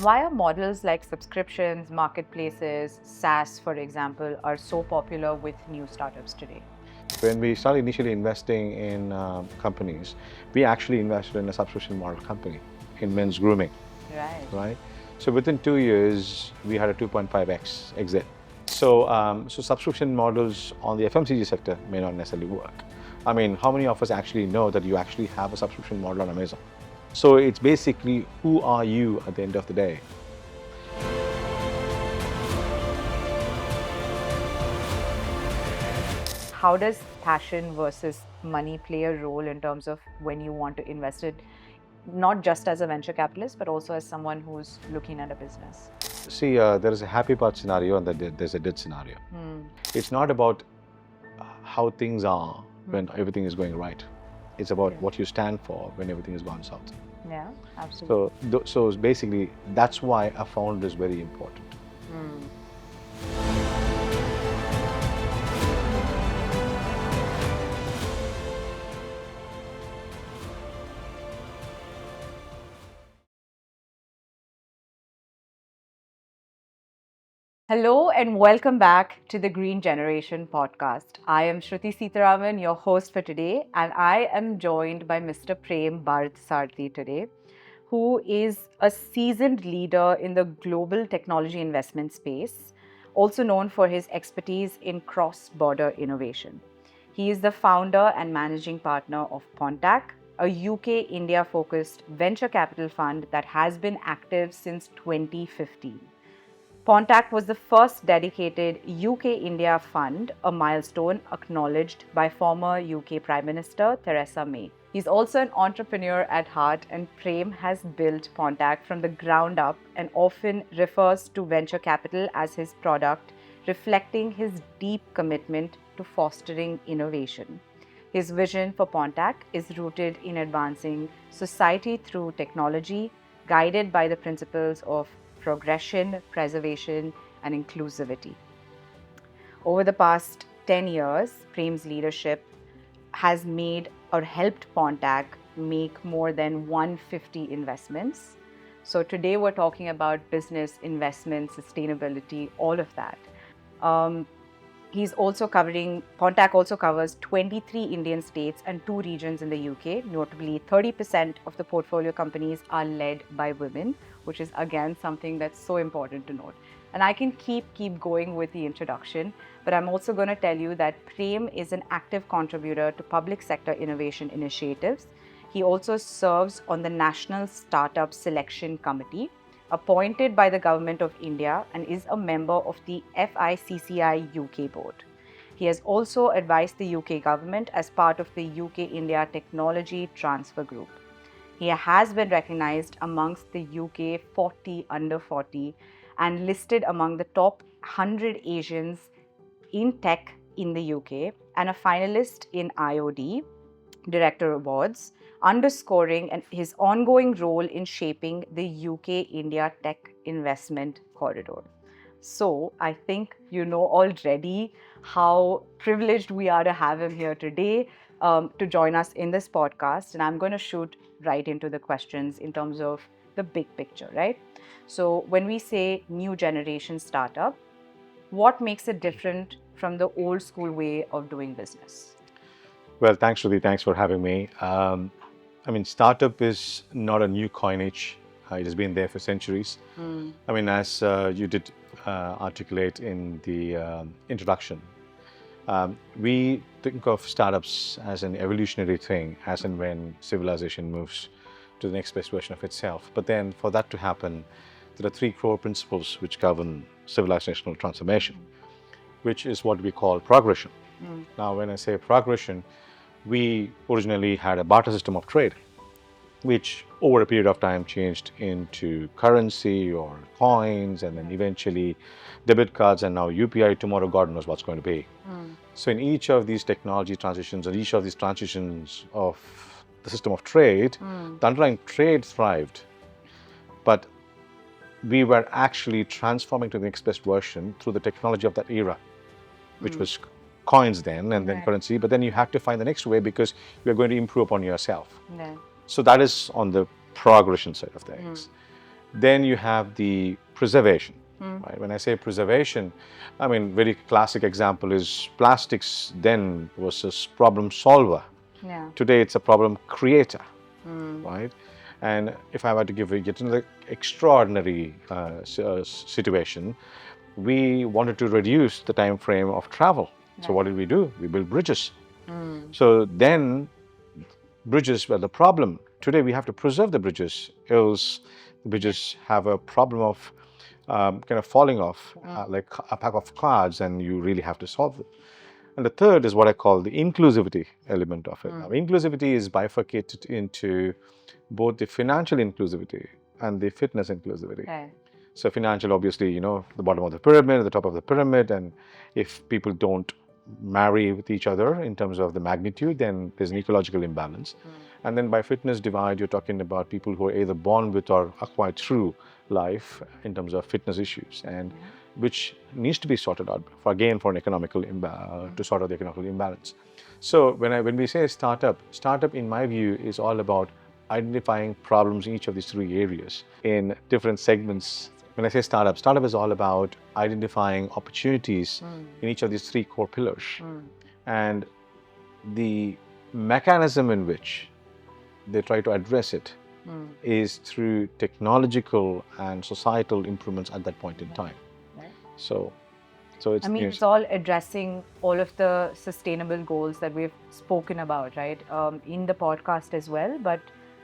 Why are models like subscriptions, marketplaces, SaaS, for example, are so popular with new startups today? When we started initially investing in companies, we actually invested in a subscription model company in men's grooming, Right. right? So within 2 years, we had a 2.5x exit. So subscription models on the FMCG sector may not necessarily work. I mean, how many of us actually know that you actually have a subscription model on Amazon? So it's basically, who are you at the end of the day? How does passion versus money play a role in terms of when you want to invest it, not just as a venture capitalist, but also as someone who's looking at a business? See, there is a happy part scenario and then there's a dead scenario. It's not about how things are when everything is going right. It's about what you stand for when everything has gone south. Yeah, absolutely. So basically, that's why a founder is very important. Hello and welcome back to the Green Generation podcast. I am Shruti Seetharaman, your host for today, and I am joined by Mr. Prem Barthasarathy today, who is a seasoned leader in the global technology investment space, also known for his expertise in cross-border innovation. He is the founder and managing partner of Pontac, a UK-India focused venture capital fund that has been active since 2015. Pontac was the first dedicated UK-India fund, a milestone acknowledged by former UK Prime Minister Theresa May. He's also an entrepreneur at heart, and Prem has built Pontac from the ground up and often refers to venture capital as his product, reflecting his deep commitment to fostering innovation. His vision for Pontac is rooted in advancing society through technology, guided by the principles of progression, preservation, and inclusivity. Over the past 10 years, Prem's leadership has made or helped Pontac make more than 150 investments. So today we're talking about business, investment, sustainability, all of that. Pontac also covers 23 Indian states and 2 regions in the UK. Notably, 30% of the portfolio companies are led by women, which is again something that's so important to note. And I can keep going with the introduction, but I'm also going to tell you that Prem is an active contributor to public sector innovation initiatives. He also serves on the National Startup Selection Committee, appointed by the Government of India, and is a member of the FICCI UK board. He has also advised the UK government as part of the UK-India Technology Transfer Group. He has been recognized amongst the UK 40 under 40 and listed among the top 100 Asians in tech in the UK and a finalist in IOD Director Awards, underscoring his ongoing role in shaping the UK-India tech investment corridor. So I think you know already how privileged we are to have him here today to join us in this podcast. And I'm going to shoot right into the questions in terms of the big picture, right? So when we say new generation startup, what makes it different from the old school way of doing business? Well, thanks, Shruti. Thanks for having me. I mean, startup is not a new coinage. It has been there for centuries. I mean, as you did articulate in the introduction, we think of startups as an evolutionary thing, as and when civilization moves to the next best version of itself. But then for that to happen, there are 3 core principles which govern civilizational transformation, which is what we call progression. Now, when I say progression, we originally had a barter system of trade, which over a period of time changed into currency or coins, and then eventually debit cards, and now UPI. Tomorrow, God knows what's going to be. So in each of these technology transitions, or each of these transitions of the system of trade, the underlying trade thrived. But we were actually transforming to the next best version through the technology of that era, which was coins then, and then currency. But then you have to find the next way because you're going to improve upon yourself. So that is on the progression side of things. Then you have the preservation. Right? When I say preservation, I mean, very classic example is plastics then versus problem solver. Yeah. Today it's a problem creator, right? And if I were to get into the extraordinary situation, we wanted to reduce the time frame of travel. So what did we do? We built bridges. So then bridges were the problem. Today we have to preserve the bridges, else the bridges have a problem of kind of falling off like a pack of cards, and you really have to solve it. And the third is what I call the inclusivity element of it. Now, inclusivity is bifurcated into both the financial inclusivity and the fitness inclusivity. Okay. So financial, obviously, you know, the bottom of the pyramid, the top of the pyramid, and if people don't marry with each other in terms of the magnitude, then there's an ecological imbalance. And then by fitness divide, you're talking about people who are either born with or acquired through life in terms of fitness issues, and which needs to be sorted out for an economical to sort out the economical imbalance. So when we say startup in my view is all about identifying problems in each of these three areas in different segments. When I say startup is all about identifying opportunities in each of these three core pillars. And the mechanism in which they try to address it is through technological and societal improvements at that point in time. So it's, I mean, it's all addressing all of the sustainable goals that we've spoken about, right, in the podcast as well. But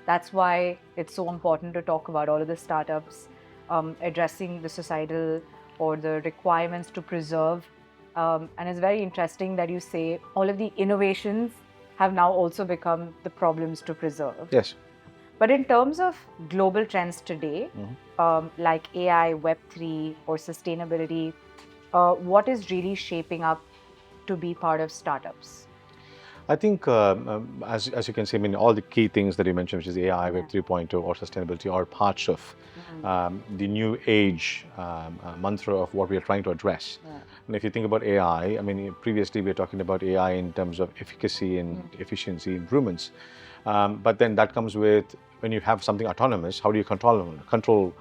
that's why it's so important to talk about all of the startups addressing the societal or the requirements to preserve. And it's very interesting that you say all of the innovations have now also become the problems to preserve. Yes. But in terms of global trends today, like AI, Web3, or sustainability, what is really shaping up to be part of startups? I think, as you can see, I mean, all the key things that you mentioned, which is AI, Web 3.0, or sustainability, are parts of the new age mantra of what we are trying to address. And if you think about AI, I mean, previously we were talking about AI in terms of efficacy and efficiency improvements. But then that comes with, when you have something autonomous, how do you control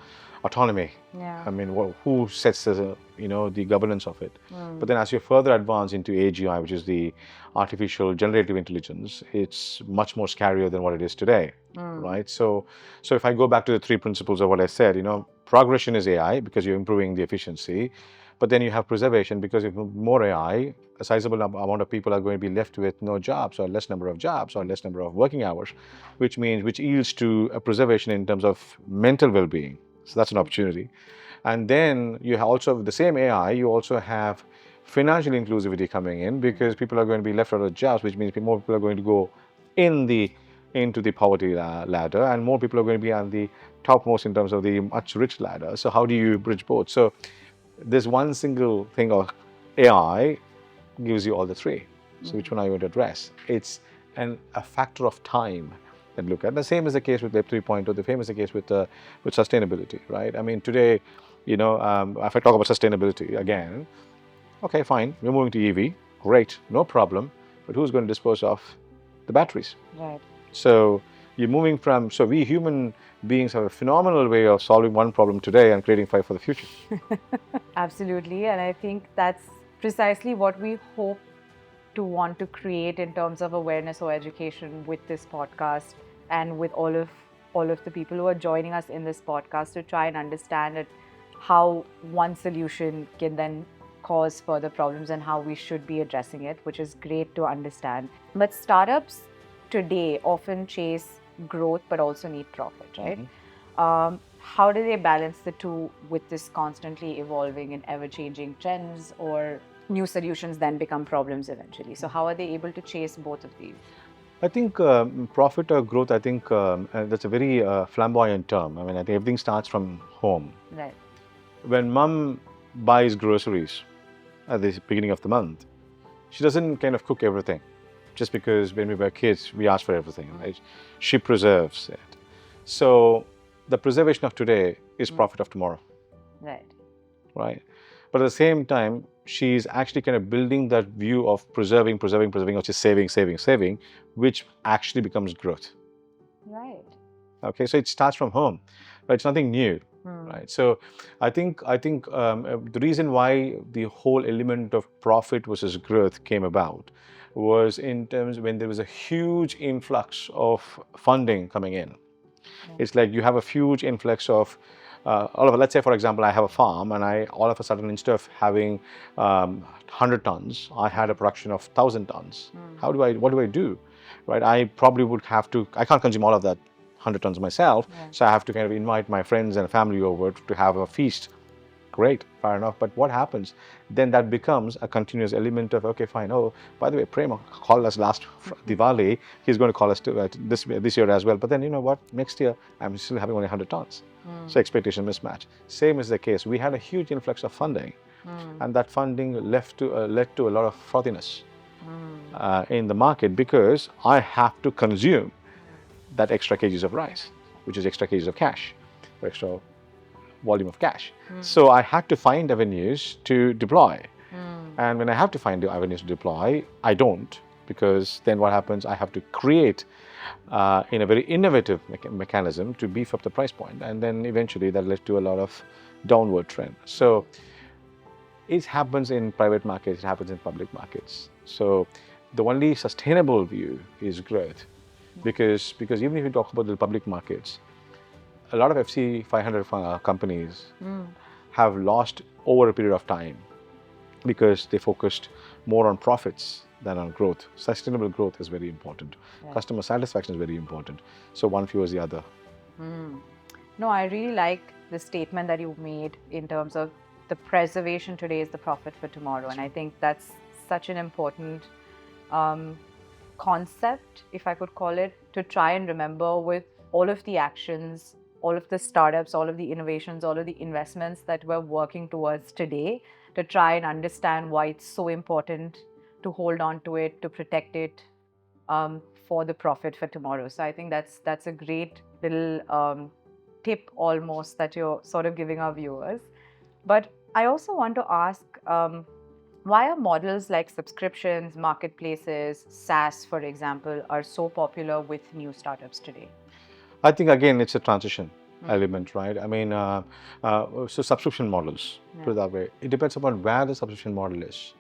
autonomy? I mean, who sets the governance of it? But then as you further advance into AGI, which is the artificial generative intelligence, it's much more scarier than what it is today, right? So if I go back to the three principles of what I said, progression is AI because you're improving the efficiency, but then you have preservation because if more AI, a sizable amount of people are going to be left with no jobs, or less number of jobs, or less number of working hours, which yields to a preservation in terms of mental well-being. So that's an opportunity. And then you also, with the same AI, you also have financial inclusivity coming in, because people are going to be left out of jobs, which means more people are going to go into the poverty ladder, and more people are going to be on the topmost in terms of the much rich ladder. So how do you bridge both? So this one single thing of AI gives you all the three. So which one are you going to address? It's a factor of time that look at. The same is the case with Web 3.0. The same is the case with sustainability, right? I mean, today, if I talk about sustainability again, okay, fine, we're moving to EV, great, no problem. But who's going to dispose of the batteries? Right. So you're moving from. So we human beings have a phenomenal way of solving one problem today and creating five for the future. Absolutely, and I think that's precisely what we hope to want to create in terms of awareness or education with this podcast, and with all of the people who are joining us in this podcast, to try and understand how one solution can then cause further problems and how we should be addressing it, which is great to understand. But startups today often chase growth but also need profit, right? How do they balance the two with this constantly evolving and ever-changing trends, or new solutions then become problems eventually? So how are they able to chase both of these? I think profit or growth, I think that's a very flamboyant term. I mean, I think everything starts from home. Right. When mom buys groceries at the beginning of the month, she doesn't kind of cook everything. Just because when we were kids, we asked for everything, right? She preserves it. So the preservation of today is profit of tomorrow. Right. Right. But at the same time, she's actually kind of building that view of preserving, or just saving, which actually becomes growth. Right. Okay, so it starts from home, but it's nothing new. right? So I think the reason why the whole element of profit versus growth came about was in terms when there was a huge influx of funding coming in. It's like you have a huge influx of let's say, for example, I have a farm and I all of a sudden, instead of having 100 tons, I had a production of 1,000 tons. What do I do? Right? I probably would have to, I can't consume all of that 100 tons myself. So I have to kind of invite my friends and family over to have a feast. Great, fair enough. But what happens? Then that becomes a continuous element of, okay, fine. Oh, by the way, Prem called us last Diwali. He's going to call us this year as well. But then, you know what? Next year, I'm still having only 100 tons. So expectation mismatch. Same is the case. We had a huge influx of funding. And that funding led to a lot of frothiness in the market, because I have to consume that extra kgs of rice, which is extra kgs of cash, or extra volume of cash. So I had to find avenues to deploy. And when I have to find the avenues to deploy, I don't, because then what happens? I have to create in a very innovative mechanism to beef up the price point, and then eventually that led to a lot of downward trend. So it happens in private markets, it happens in public markets. So the only sustainable view is growth, because even if you talk about the public markets, a lot of FC 500 companies have lost over a period of time because they focused more on profits than on growth. Sustainable growth is very important. Customer satisfaction is very important. So one fuels the other. No, I really like the statement that you made in terms of the preservation today is the profit for tomorrow. And I think that's such an important concept, if I could call it, to try and remember with all of the actions, all of the startups, all of the innovations, all of the investments that we're working towards today, to try and understand why it's so important to hold on to it, to protect it for the profit for tomorrow. So I think that's a great little tip almost that you're sort of giving our viewers. But I also want to ask, why are models like subscriptions, marketplaces, SaaS, for example, are so popular with new startups today? I think, again, it's a transition element, right? I mean, so subscription models, put it that way, it depends upon where the subscription model is.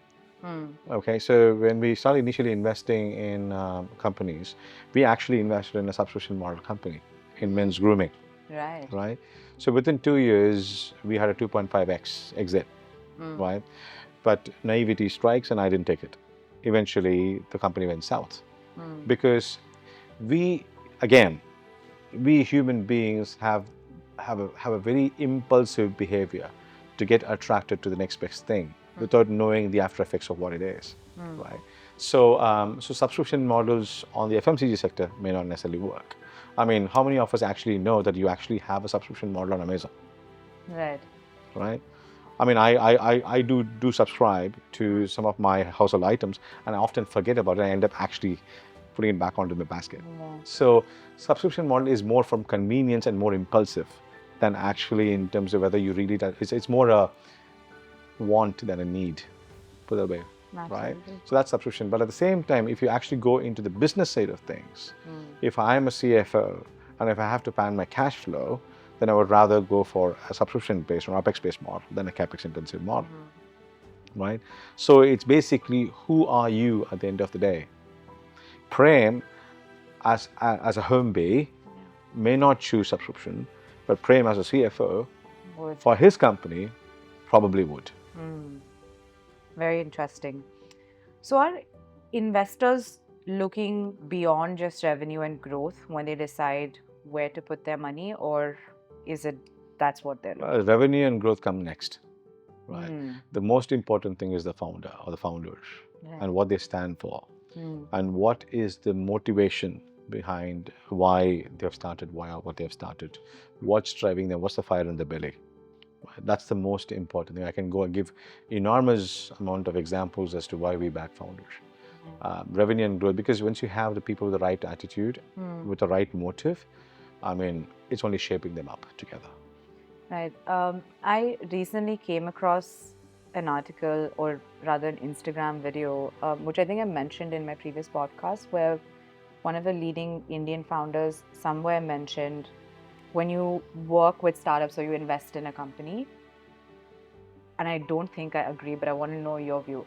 Okay, so when we started initially investing in companies, we actually invested in a subscription model company in men's grooming. Right. So within 2 years, we had a 2.5x exit, right? But naivety strikes and I didn't take it. Eventually, the company went south because we human beings have a very impulsive behavior to get attracted to the next best thing without knowing the after effects of what it is, right? So, so subscription models on the FMCG sector may not necessarily work. I mean, how many of us actually know that you actually have a subscription model on Amazon? Right? I mean, I do subscribe to some of my household items, and I often forget about it. I end up actually putting it back onto the basket. So subscription model is more from convenience and more impulsive than actually in terms of whether you really, it's more a want than a need, put it that way, right? So that's subscription. But at the same time, if you actually go into the business side of things, if I'm a CFO and if I have to plan my cash flow, then I would rather go for a subscription-based or OPEX-based model than a CAPEX-intensive model, right? So it's basically, who are you at the end of the day? Prem, as a home bay, may not choose subscription, but Prem as a CFO, for his company, probably would. Very interesting. So are investors looking beyond just revenue and growth when they decide where to put their money, or is it that's what they're looking? Revenue and growth come next, right? The most important thing is the founder or the founders and what they stand for, and what is the motivation behind why they have started, what they have started, what's driving them, what's the fire in the belly. That's the most important thing. I can go and give enormous amount of examples as to why we back founders. Revenue and growth, because once you have the people with the right attitude, with the right motive, I mean, it's only shaping them up together. Right. I recently came across an article, or rather an Instagram video, which I think I mentioned in my previous podcast, where one of the leading Indian founders somewhere mentioned when you work with startups or you invest in a company, and I don't think I agree, but I want to know your view,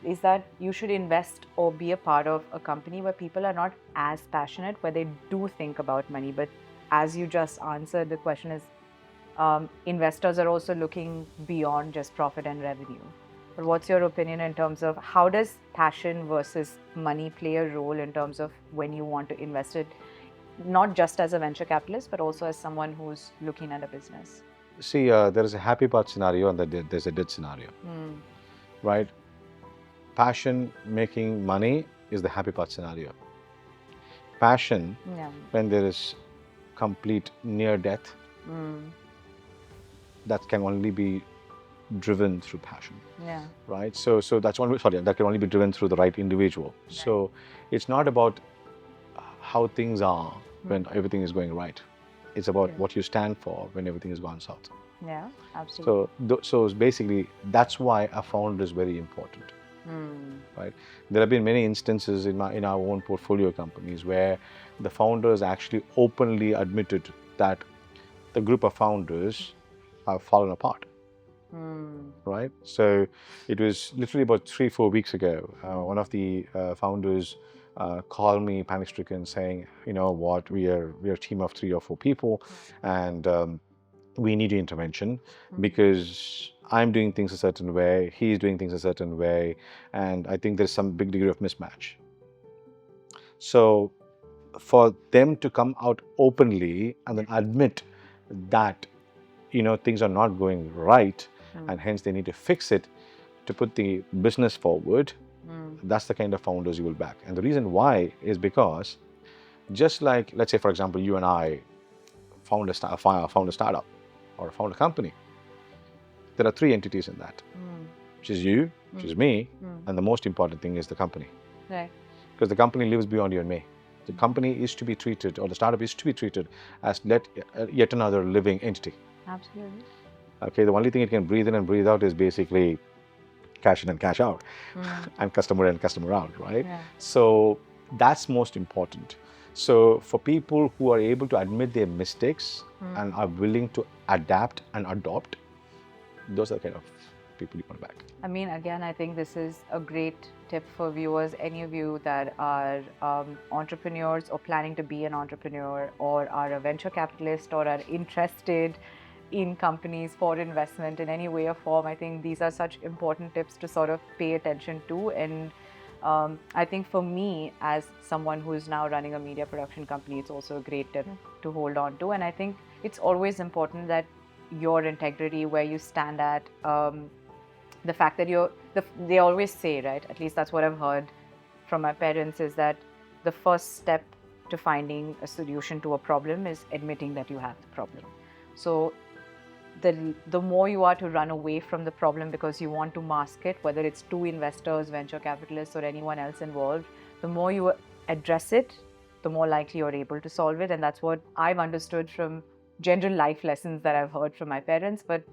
is that you should invest or be a part of a company where people are not as passionate, where they do think about money. But as you just answered, the question is, investors are also looking beyond just profit and revenue. But what's your opinion in terms of how does passion versus money play a role in terms of when you want to invest it, not just as a venture capitalist, but also as someone who's looking at a business? See, there is a happy part scenario and there's a dead scenario, right? Passion making money is the happy part scenario. Passion, when there is complete near death, that can only be driven through passion, right? So that's only, that can only be driven through the right individual. Right. So it's not about how things are when everything is going right. It's about what you stand for when everything has gone south. Yeah, absolutely. So basically, that's why a founder is very important, right? There have been many instances in our own portfolio companies where the founders actually openly admitted that the group of founders have fallen apart, right? So it was literally about 3-4 weeks ago, one of the founders called me panic-stricken saying, you know what, we are a team of 3 or 4 people, and we need your intervention because I'm doing things a certain way, he's doing things a certain way, and I think there's some big degree of mismatch. So for them to come out openly and then admit that, you know, things are not going right and hence they need to fix it to put the business forward, that's the kind of founders you will back. And the reason why is because just like, let's say, for example, you and I found a startup or found a company, there are 3 entities in that, which is you, which is me, and the most important thing is the company. Right. Because the company lives beyond you and me. The company is to be treated, or the startup is to be treated as yet another living entity. Absolutely. Okay, the only thing it can breathe in and breathe out is basically cash in and cash out, and customer in, customer out, right? Yeah. So that's most important. So for people who are able to admit their mistakes and are willing to adapt and adopt, those are the kind of people you want to back. I mean, again, I think this is a great tip for viewers, any of you that are entrepreneurs or planning to be an entrepreneur, or are a venture capitalist, or are interested in companies for investment in any way or form. I think these are such important tips to sort of pay attention to. And I think for me, as someone who is now running a media production company, it's also a great tip to hold on to. And I think it's always important that your integrity, where you stand at, the fact that they always say, right, at least that's what I've heard from my parents, is that the first step to finding a solution to a problem is admitting that you have the problem. So the more you are to run away from the problem because you want to mask it, whether it's to investors, venture capitalists, or anyone else involved, the more you address it, the more likely you're able to solve it. And that's what I've understood from general life lessons that I've heard from my parents. But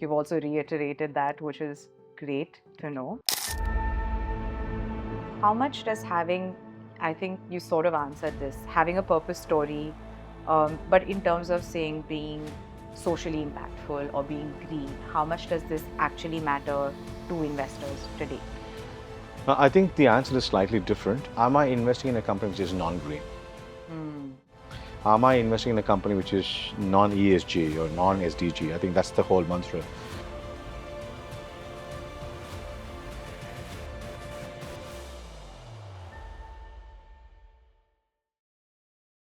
you've also reiterated that, which is great to know. How much does having, I think you sort of answered this, having a purpose story, but in terms of saying being socially impactful or being green, how much does this actually matter to investors today? I think the answer is slightly different. Am I investing in a company which is non-green? Am I investing in a company which is non-ESG or non-SDG? I think that's the whole mantra